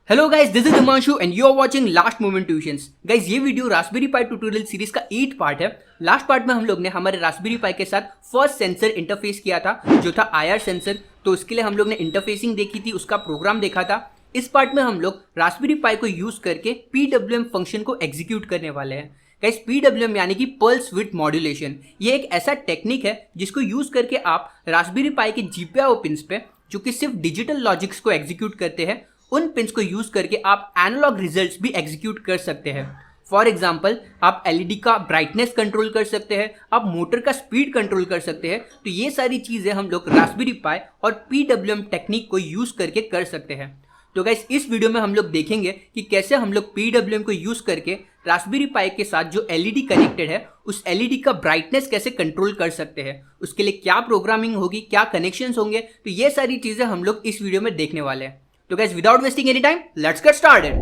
Hello guys, this is Himanshu and you are watching last moment tuitions. Guys, ये video raspberry pi tutorial series का 8 part है। Last part में हम लोग ने हमारे रास्पबेरी पाई के साथ फर्स्ट सेंसर इंटरफेस किया था, जो था आईआर सेंसर। तो उसके लिए हम लोग ने इंटरफेसिंग देखी थी, उसका प्रोग्राम देखा था। इस पार्ट में हम लोग रास्पबेरी पाई को यूज करके पीडब्ल्यूएम फंक्शन को एग्जीक्यूट करने वाले हैं। गाइस, पीडब्ल्यूएम यानी कि पल्स विड्थ मॉड्यूलेशन, ये एक ऐसा टेक्निक है जिसको यूज करके आप रास्पबेरी पाई के जीपीआईओ पिंस पे, जो कि सिर्फ डिजिटल लॉजिक्स को एग्जीक्यूट करते हैं, उन पिंस को यूज करके आप एनालॉग रिजल्ट्स भी एग्जीक्यूट कर सकते हैं। फॉर एग्जांपल, आप एलईडी का ब्राइटनेस कंट्रोल कर सकते हैं, आप मोटर का स्पीड कंट्रोल कर सकते हैं। तो ये सारी चीजें हम लोग रास्पबेरी पाई और पीडब्ल्यूएम टेक्निक को यूज करके कर सकते हैं। तो गाइस, इस वीडियो में हम लोग देखेंगे कि कैसे हम लोग पीडब्ल्यूएम को यूज करके रास्पबेरी पाई के साथ जो एलईडी कनेक्टेड है, उस एलईडी का ब्राइटनेस कैसे कंट्रोल कर सकते हैं, उसके लिए क्या प्रोग्रामिंग होगी, क्या कनेक्शंस होंगे। तो ये सारी चीजें हम लोग इस वीडियो में देखने वाले हैं। तो guys, without wasting any time, let's get started.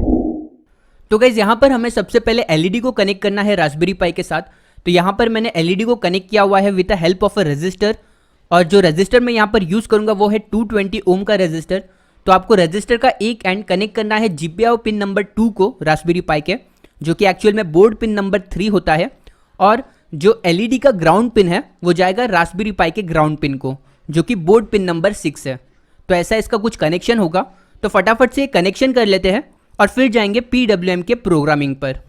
तो गाइस, यहाँ पर हमें सबसे पहले एलईडी को कनेक्ट करना है रास्पबेरी पाई के साथ। तो यहाँ पर मैंने एलईडी को कनेक्ट किया हुआ है with the help of a resistor, और जो रजिस्टर मैं यहाँ पर यूज करूंगा वो है 220 ओम का रजिस्टर। तो आपको रजिस्टर का एक एंड कनेक्ट करना है जीपीआईओ पिन नंबर 2 को रास्पबेरी पाई के, जो कि एक्चुअल में बोर्ड पिन नंबर 3 होता है, और जो एलईडी का ग्राउंड पिन है वो जाएगा रास्पबेरी पाई के ग्राउंड पिन को, जो कि बोर्ड पिन नंबर 6 है। तो ऐसा इसका कुछ कनेक्शन होगा। तो फटाफट से कनेक्शन कर लेते हैं और फिर जाएंगे पीडब्ल्यूएम के प्रोग्रामिंग पर।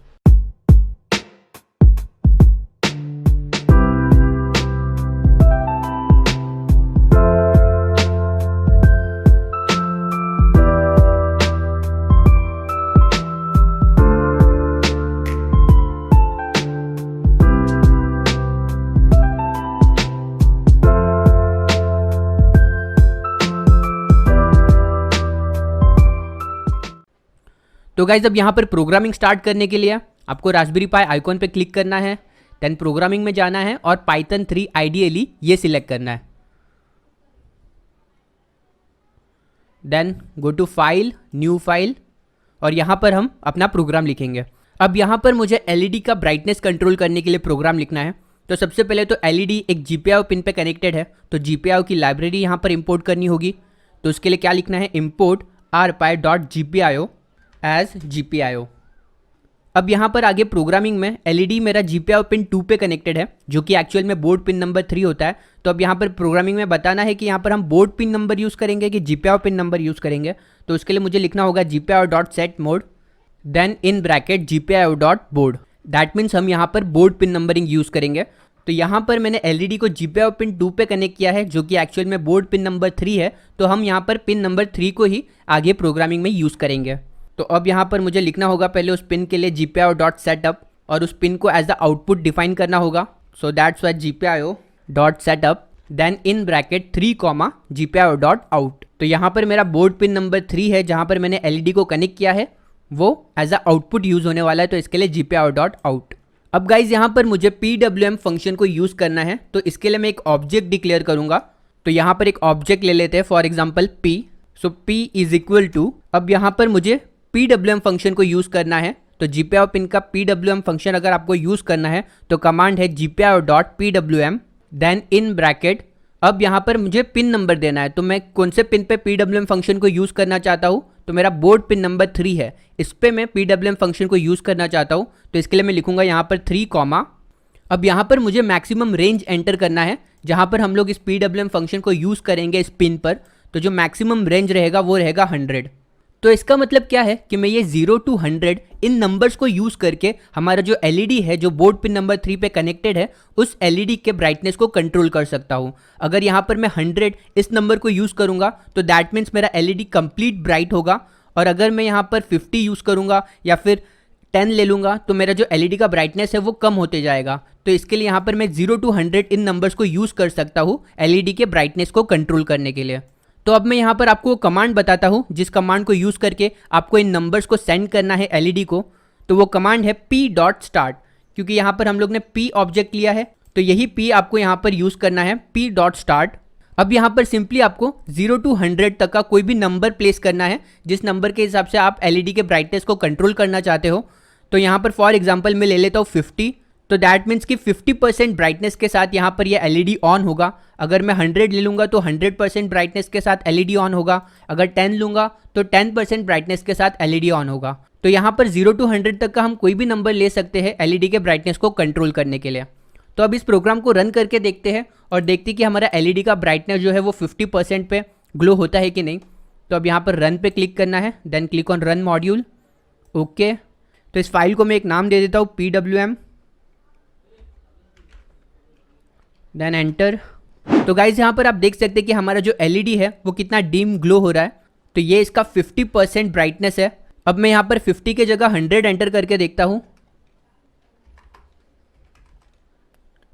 तो गाइज, अब यहाँ पर प्रोग्रामिंग स्टार्ट करने के लिए आपको रास्पबेरी पाई आइकॉन पे क्लिक करना है, देन प्रोग्रामिंग में जाना है और पाइथन 3 आइडियली ये सिलेक्ट करना है। Then go to file, new file, और यहाँ पर हम अपना प्रोग्राम लिखेंगे। अब यहाँ पर मुझे एलईडी का ब्राइटनेस कंट्रोल करने के लिए प्रोग्राम लिखना है। तो सबसे पहले तो एलईडी एक जीपीआईओ पिन पे कनेक्टेड है, तो जीपीआईओ की लाइब्रेरी यहाँ पर इंपोर्ट करनी होगी। तो उसके लिए क्या लिखना है, इम्पोर्ट rpy.gpio एज GPIO। अब यहाँ पर आगे प्रोग्रामिंग में एलईडी मेरा GPIO पिन 2 पे कनेक्टेड है, जो कि एक्चुअल में बोर्ड पिन नंबर 3 होता है। तो अब यहाँ पर प्रोग्रामिंग में बताना है कि यहाँ पर हम बोर्ड पिन नंबर यूज़ करेंगे कि GPIO पिन नंबर यूज़ करेंगे। तो उसके लिए मुझे लिखना होगा GPIO.setMode, then in bracket GPIO.board। That means हम यहाँ पर बोर्ड पिन नंबरिंग यूज़ करेंगे। तो यहाँ पर मैंने एलईडी को GPIO पिन 2 पे कनेक्ट किया है, जो कि एक्चुअल में बोर्ड पिन नंबर 3 है। तो हम यहाँ पर पिन नंबर 3 को ही आगे प्रोग्रामिंग में यूज़ करेंगे। तो अब यहाँ पर मुझे लिखना होगा पहले उस पिन के लिए GPIO.setup, और उस पिन को एज द आउटपुट डिफाइन करना होगा। So that's why GPIO.setup, then in bracket 3, GPIO.out। तो यहाँ पर मेरा बोर्ड पिन नंबर 3 है, जहाँ पर मैंने एलईडी को कनेक्ट किया है, वो एज अ आउटपुट यूज़ होने वाला है। तो इसके लिए GPIO.out। अब गाइज, यहाँ पर मुझे पीडब्ल्यूएम फंक्शन को यूज़ करना है। तो इसके लिए मैं एक ऑब्जेक्ट डिक्लेयर करूँगा। तो यहाँ पर एक ऑब्जेक्ट ले लेते हैं, for example P। So P is equal to, अब यहाँ पर मुझे पीडब्ल्यूएम फंक्शन को यूज़ करना है। तो जीपीआईओ पिन का पीडब्ल्यूएम फंक्शन अगर आपको यूज़ करना है तो कमांड है GPIO.pwm, देन इन ब्रैकेट। अब यहाँ पर मुझे पिन नंबर देना है। तो मैं कौन से पिन पे पीडब्ल्यूएम फंक्शन को यूज़ करना चाहता हूँ, तो मेरा बोर्ड पिन नंबर 3 है, इस पर मैं पीडब्ल्यूएम फंक्शन को यूज़ करना चाहता हूँ। तो इसके लिए मैं लिखूँगा यहाँ पर 3, अब यहाँ पर मुझे मैक्सिमम रेंज एंटर करना है, जहाँ पर हम लोग इस पीडब्ल्यूएम फंक्शन को यूज़ करेंगे इस पिन पर। तो जो मैक्सिमम रेंज रहेगा वो रहेगा 100। तो इसका मतलब क्या है कि मैं ये 0 to 100 इन नंबर्स को यूज़ करके हमारा जो एलईडी है, जो बोर्ड पिन नंबर 3 पे कनेक्टेड है, उस एलईडी के ब्राइटनेस को कंट्रोल कर सकता हूँ। अगर यहाँ पर मैं 100 इस नंबर को यूज़ करूँगा तो दैट मीन्स मेरा एलईडी कंप्लीट ब्राइट होगा, और अगर मैं यहाँ पर 50 यूज़ करूँगा या फिर 10 ले लूँगा तो मेरा जो एलईडी का ब्राइटनेस है वो कम होते जाएगा। तो इसके लिए यहाँ पर मैं 0 to 100 इन नंबर्स को यूज़ कर सकता हूँ एलईडी के ब्राइटनेस को कंट्रोल करने के लिए। तो अब मैं यहाँ पर आपको कमांड बताता हूँ, जिस कमांड को यूज़ करके आपको इन नंबर्स को सेंड करना है एलईडी को। तो वो कमांड है P.start, क्योंकि यहाँ पर हम लोग ने P ऑब्जेक्ट लिया है, तो यही P आपको यहाँ पर यूज़ करना है, P.start। अब यहाँ पर सिंपली आपको 0 to 100 तक का कोई भी नंबर प्लेस करना है, जिस नंबर के हिसाब से आप एलईडी के ब्राइटनेस को कंट्रोल करना चाहते हो। तो यहाँ पर फॉर एग्जाम्पल मैं ले लेता हूँ 50। तो दैट मीन्स कि 50% ब्राइटनेस के साथ यहाँ पर ये एलईडी ऑन होगा। अगर मैं 100 ले लूँगा तो 100% ब्राइटनेस के साथ एलईडी ऑन होगा। अगर 10 लूँगा तो 10% ब्राइटनेस के साथ एलईडी ऑन होगा। तो यहाँ पर 0 to 100 तक का हम कोई भी नंबर ले सकते हैं एलईडी के ब्राइटनेस को कंट्रोल करने के लिए। तो अब इस प्रोग्राम को रन करके देखते हैं और देखते हैं कि हमारा एलईडी का ब्राइटनेस जो है वो 50% पे ग्लो होता है कि नहीं। तो अब यहाँ पर रन पे क्लिक करना है, then click on run module. Okay, तो इस फाइल को मैं एक नाम दे देता हूँ PWM, देन एंटर। तो गाइज यहाँ पर आप देख सकते हैं कि हमारा जो एलईडी है वो कितना डिम ग्लो हो रहा है। तो ये इसका 50% ब्राइटनेस है। अब मैं यहाँ पर 50 के जगह 100 एंटर करके देखता हूँ।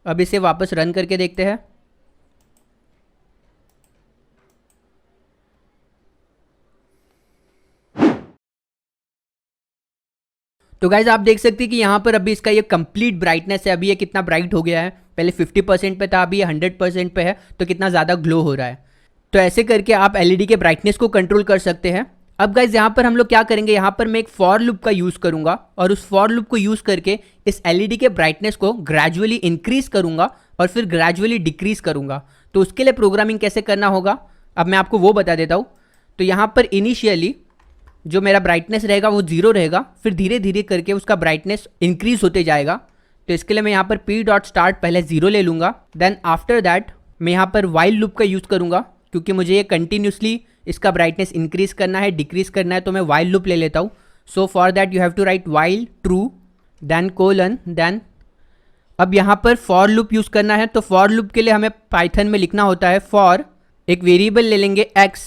अब इसे वापस रन करके देखते हैं। तो गाइज आप देख सकते हैं कि यहाँ पर अभी इसका ये कंप्लीट ब्राइटनेस है। अभी ये कितना ब्राइट हो गया है, पहले 50% पे था, अभी ये 100% पे है। तो कितना ज़्यादा ग्लो हो रहा है। तो ऐसे करके आप एलईडी के ब्राइटनेस को कंट्रोल कर सकते हैं। अब गाइज यहाँ पर हम लोग क्या करेंगे, यहाँ पर मैं एक फॉर लूप का यूज़ करूँगा और उस फॉर लूप को यूज़ करके इस एलईडी के ब्राइटनेस को ग्रेजुअली इंक्रीज करूँगा और फिर ग्रेजुअली डिक्रीज करूँगा। तो उसके लिए प्रोग्रामिंग कैसे करना होगा अब मैं आपको वो बता देता हूँ। तो यहाँ पर इनिशियली जो मेरा ब्राइटनेस रहेगा वो 0 रहेगा, फिर धीरे धीरे करके उसका ब्राइटनेस इंक्रीज होते जाएगा। तो इसके लिए मैं यहाँ पर p.start पहले 0 ले लूँगा। देन आफ्टर दैट मैं यहाँ पर वाइल लूप का यूज़ करूँगा, क्योंकि मुझे ये कंटिन्यूसली इसका ब्राइटनेस इंक्रीज करना है, डिक्रीज करना है। तो मैं वाइल लूप ले लेता हूँ। So for that you have to write while true, then colon, then अब यहाँ पर फॉर लूप यूज़ करना है। तो फॉर लूप के लिए हमें पाइथन में लिखना होता है फॉर, एक वेरिएबल ले लेंगे x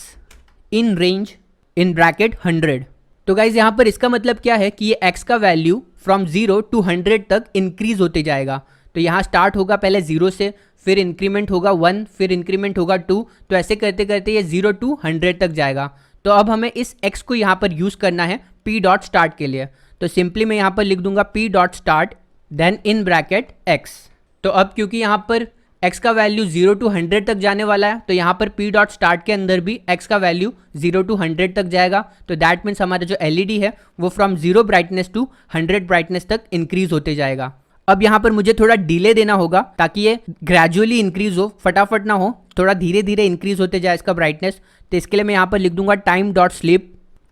in range in bracket 100। तो गाइज यहाँ पर इसका मतलब क्या है कि ये x का वैल्यू फ्रॉम 0 to 100 तक इंक्रीज होते जाएगा। तो यहाँ स्टार्ट होगा पहले 0 से, फिर इंक्रीमेंट होगा 1, फिर इंक्रीमेंट होगा 2। तो ऐसे करते करते ये 0 to 100 तक जाएगा। तो अब हमें इस x को यहाँ पर यूज़ करना है p.start के लिए। तो सिंपली मैं यहाँ पर लिख दूंगा p.start then in bracket x। तो अब क्योंकि यहाँ पर x का वैल्यू 0 to 100 तक जाने वाला है, तो यहाँ पर p.start के अंदर भी x का वैल्यू 0 to 100 तक जाएगा। तो दैट मीन्स हमारा जो एलईडी है वो फ्रॉम 0 ब्राइटनेस टू 100 ब्राइटनेस तक इंक्रीज होते जाएगा। अब यहाँ पर मुझे थोड़ा डिले देना होगा ताकि ये ग्रेजुअली इंक्रीज हो, फटाफट ना हो, थोड़ा धीरे धीरे इंक्रीज होते जाए इसका ब्राइटनेस। तो इसके लिए मैं यहाँ पर लिख दूंगा time.sleep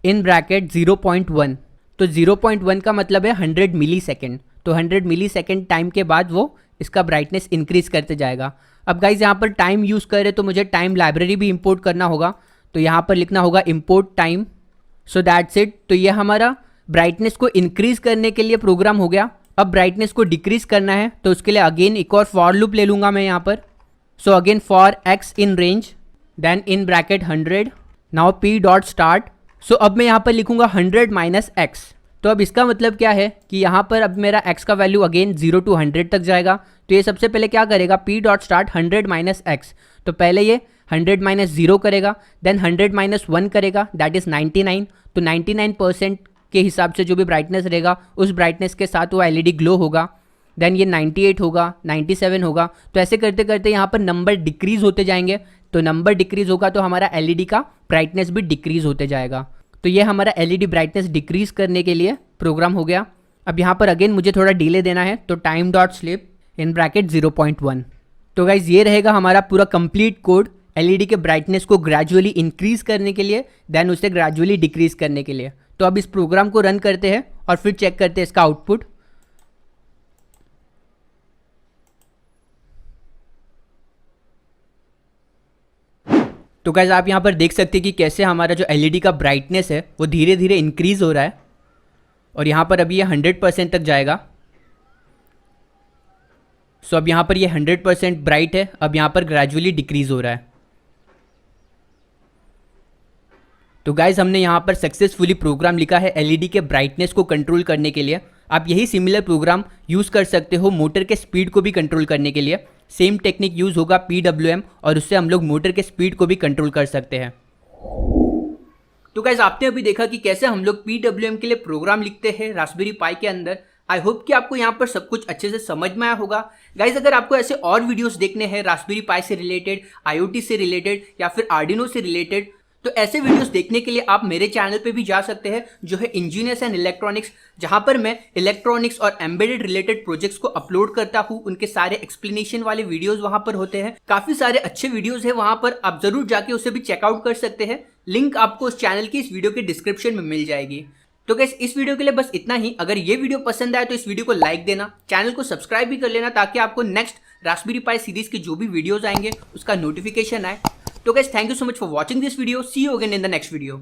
इन ब्रैकेट 0.1। तो 0.1 का मतलब है 100 मिली सेकेंड। तो 100 मिली सेकेंड टाइम के बाद वो इसका ब्राइटनेस इंक्रीज करते जाएगा। अब गाइज यहाँ पर टाइम यूज़ करें तो मुझे टाइम लाइब्रेरी भी इंपोर्ट करना होगा। तो यहाँ पर लिखना होगा import time. So that's it. तो ये हमारा ब्राइटनेस को इंक्रीज करने के लिए प्रोग्राम हो गया। अब ब्राइटनेस को डिक्रीज करना है तो उसके लिए अगेन एक और फॉर लूप ले लूँगा मैं यहाँ पर। So again for x in range then in bracket 100, now p.start। So अब मैं यहाँ पर लिखूँगा 100 माइनस x। तो अब इसका मतलब क्या है कि यहाँ पर अब मेरा x का वैल्यू अगेन 0 to 100 तक जाएगा। तो ये सबसे पहले क्या करेगा, p.start 100 माइनस x। तो पहले ये 100 माइनस 0 करेगा, देन 100 माइनस 1 करेगा, दैट इज़ 99। तो 99% के हिसाब से जो भी ब्राइटनेस रहेगा उस ब्राइटनेस के साथ वो एलईडी ग्लो होगा। देन ये 98 होगा, 97 होगा। तो ऐसे करते करते यहाँ पर नंबर डिक्रीज होते जाएंगे। तो नंबर डिक्रीज होगा तो हमारा एलईडी का ब्राइटनेस भी डिक्रीज होते जाएगा। तो ये हमारा एलईडी ब्राइटनेस डिक्रीज करने के लिए प्रोग्राम हो गया। अब यहाँ पर अगेन मुझे थोड़ा डिले देना है। तो time.sleep इन ब्रैकेट 0.1। तो गाइज ये रहेगा हमारा पूरा कंप्लीट कोड एलईडी के ब्राइटनेस को ग्रेजुअली इंक्रीज करने के लिए, देन उसे ग्रेजुअली डिक्रीज करने के लिए। तो अब इस प्रोग्राम को रन करते हैं और फिर चेक करते हैं इसका आउटपुट। तो गाइस आप यहाँ पर देख सकते हैं कि कैसे हमारा जो एलईडी का ब्राइटनेस है वो धीरे धीरे इंक्रीज हो रहा है और यहाँ पर अभी ये 100% तक जाएगा। सो अब यहाँ पर ये 100% ब्राइट है, अब यहाँ पर ग्रेजुअली डिक्रीज हो रहा है। तो गाइज हमने यहाँ पर सक्सेसफुली प्रोग्राम लिखा है एलईडी के ब्राइटनेस को कंट्रोल करने के लिए। आप यही सिमिलर प्रोग्राम यूज़ कर सकते हो मोटर के स्पीड को भी कंट्रोल करने के लिए। सेम टेक्निक यूज़ होगा PWM और उससे हम लोग मोटर के स्पीड को भी कंट्रोल कर सकते हैं। तो गाइज आपने अभी देखा कि कैसे हम लोग PWM के लिए प्रोग्राम लिखते हैं रास्पबेरी पाई के अंदर। आई होप कि आपको यहाँ पर सब कुछ अच्छे से समझ में आया होगा। गाइज अगर आपको ऐसे और वीडियोस देखने हैं रास्पबेरी पाई से रिलेटेड, IoT से रिलेटेड या फिर आर्डिनो से रिलेटेड, तो ऐसे वीडियोस देखने के लिए आप मेरे चैनल पे भी जा सकते हैं, जो है इंजीनियर्स एंड इलेक्ट्रॉनिक्स, जहां पर मैं इलेक्ट्रॉनिक्स और एम्बेडेड रिलेटेड प्रोजेक्ट्स को अपलोड करता हूं। उनके सारे एक्सप्लेनेशन वाले वीडियोस वहां पर होते हैं, काफी सारे अच्छे वीडियोस है वहां पर, आप जरूर जाके उसे भी चेकआउट कर सकते हैं। लिंक आपको उस चैनल की इस वीडियो के डिस्क्रिप्शन में मिल जाएगी। तो गाइस इस वीडियो के लिए बस इतना ही। अगर ये वीडियो पसंद आए तो इस वीडियो को लाइक देना, चैनल को सब्सक्राइब भी कर लेना, ताकि आपको नेक्स्ट रास्पबेरी पाई सीरीज के जो भी वीडियोस आएंगे उसका नोटिफिकेशन आए। तो guys thank you so much for watching this video. See you again in the next video.